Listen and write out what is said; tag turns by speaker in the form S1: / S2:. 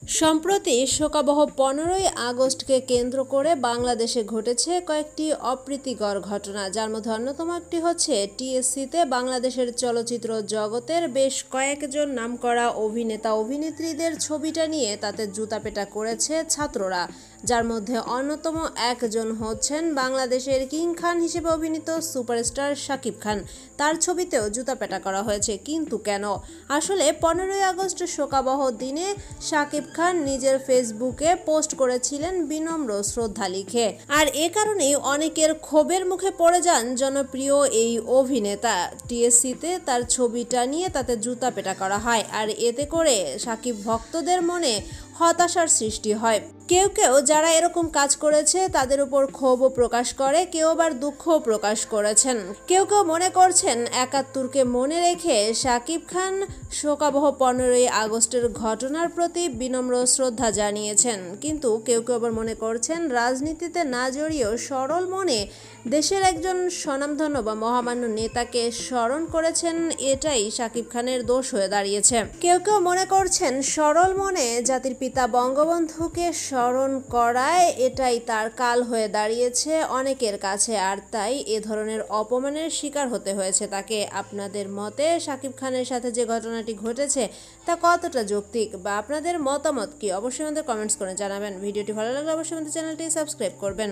S1: সম্প্রতি শোকাবহ 15ই আগস্টকে কেন্দ্র করে বাংলাদেশে ঘটেছে কয়েকটি অপ্রীতিকর ঘটনা, যার মধ্যে অন্যতম একটি হচ্ছে টিএসসিতে বাংলাদেশের চলচ্চিত্র জগতের বেশ কয়েকজন নামকরা অভিনেতা অভিনেত্রীদের ছবিটা নিয়ে তাতে জুতাপেটা করেছে ছাত্ররা, যার মধ্যে অন্যতম একজন হচ্ছেন বাংলাদেশের কিং খান হিসেবে অভিনীত সুপারস্টার শাকিব খান। তার ছবিতেও জুতাপেটা করা হয়েছে, কিন্তু কেন? আসলে 15ই আগস্ট শোকাবহ দিনে শাকিব খান নিজের ফেসবুকে পোস্ট করেছিলেন বিনম্র শ্রদ্ধা লিখে, আর এ কারণেই অনেকের ক্ষোভের মুখে পড়ে যান জনপ্রিয় এই অভিনেতা। টিএসসিতে তার ছবিটা নিয়ে তাতে জুতাপেটা করা হয়, আর এতে করে শাকিব ভক্তদের মনে হতাশার সৃষ্টি হয়। কেউ কেউ যারা এরকম কাজ করেছে তাদের উপর ক্ষোভও প্রকাশ করে, কেউ আবার দুঃখও প্রকাশ করেছেন। কেউ কেউ মনে করছেন 71কে মনে রেখে শাকিব খান শোকাবহ 15ই আগস্টের ঘটনার প্রতি বিনম্র শ্রদ্ধা জানিয়েছেন, কিন্তু কেউ কেউ আবার মনে করছেন রাজনীতিতে না জড়িয়েও সরল মনে দেশের একজন স্বনামধন্য বা মহামান্য নেতাকে স্মরণ করেছেন, এটাই শাকিব খানের দোষ হয়ে দাঁড়িয়েছে। কেউ কেউ মনে করছেন সরল মনে জাতির পিতা বঙ্গবন্ধুকে স্মরণ করায় এটাই তার কাল হয়ে দাঁড়িয়েছে অনেকের কাছে, আর তাই এ ধরনের অপমানের শিকার হতে হয়েছে তাকে। আপনাদের মতে শাকিব খানের সাথে যে ঘটনাটি ঘটেছে তা কতটা যৌক্তিক, বা আপনাদের মতামত কি? অবশ্যই আমাদের কমেন্টস করে জানাবেন। ভিডিওটি ভালো লাগলে অবশ্যই আমাদের চ্যানেলটি সাবস্ক্রাইব করবেন।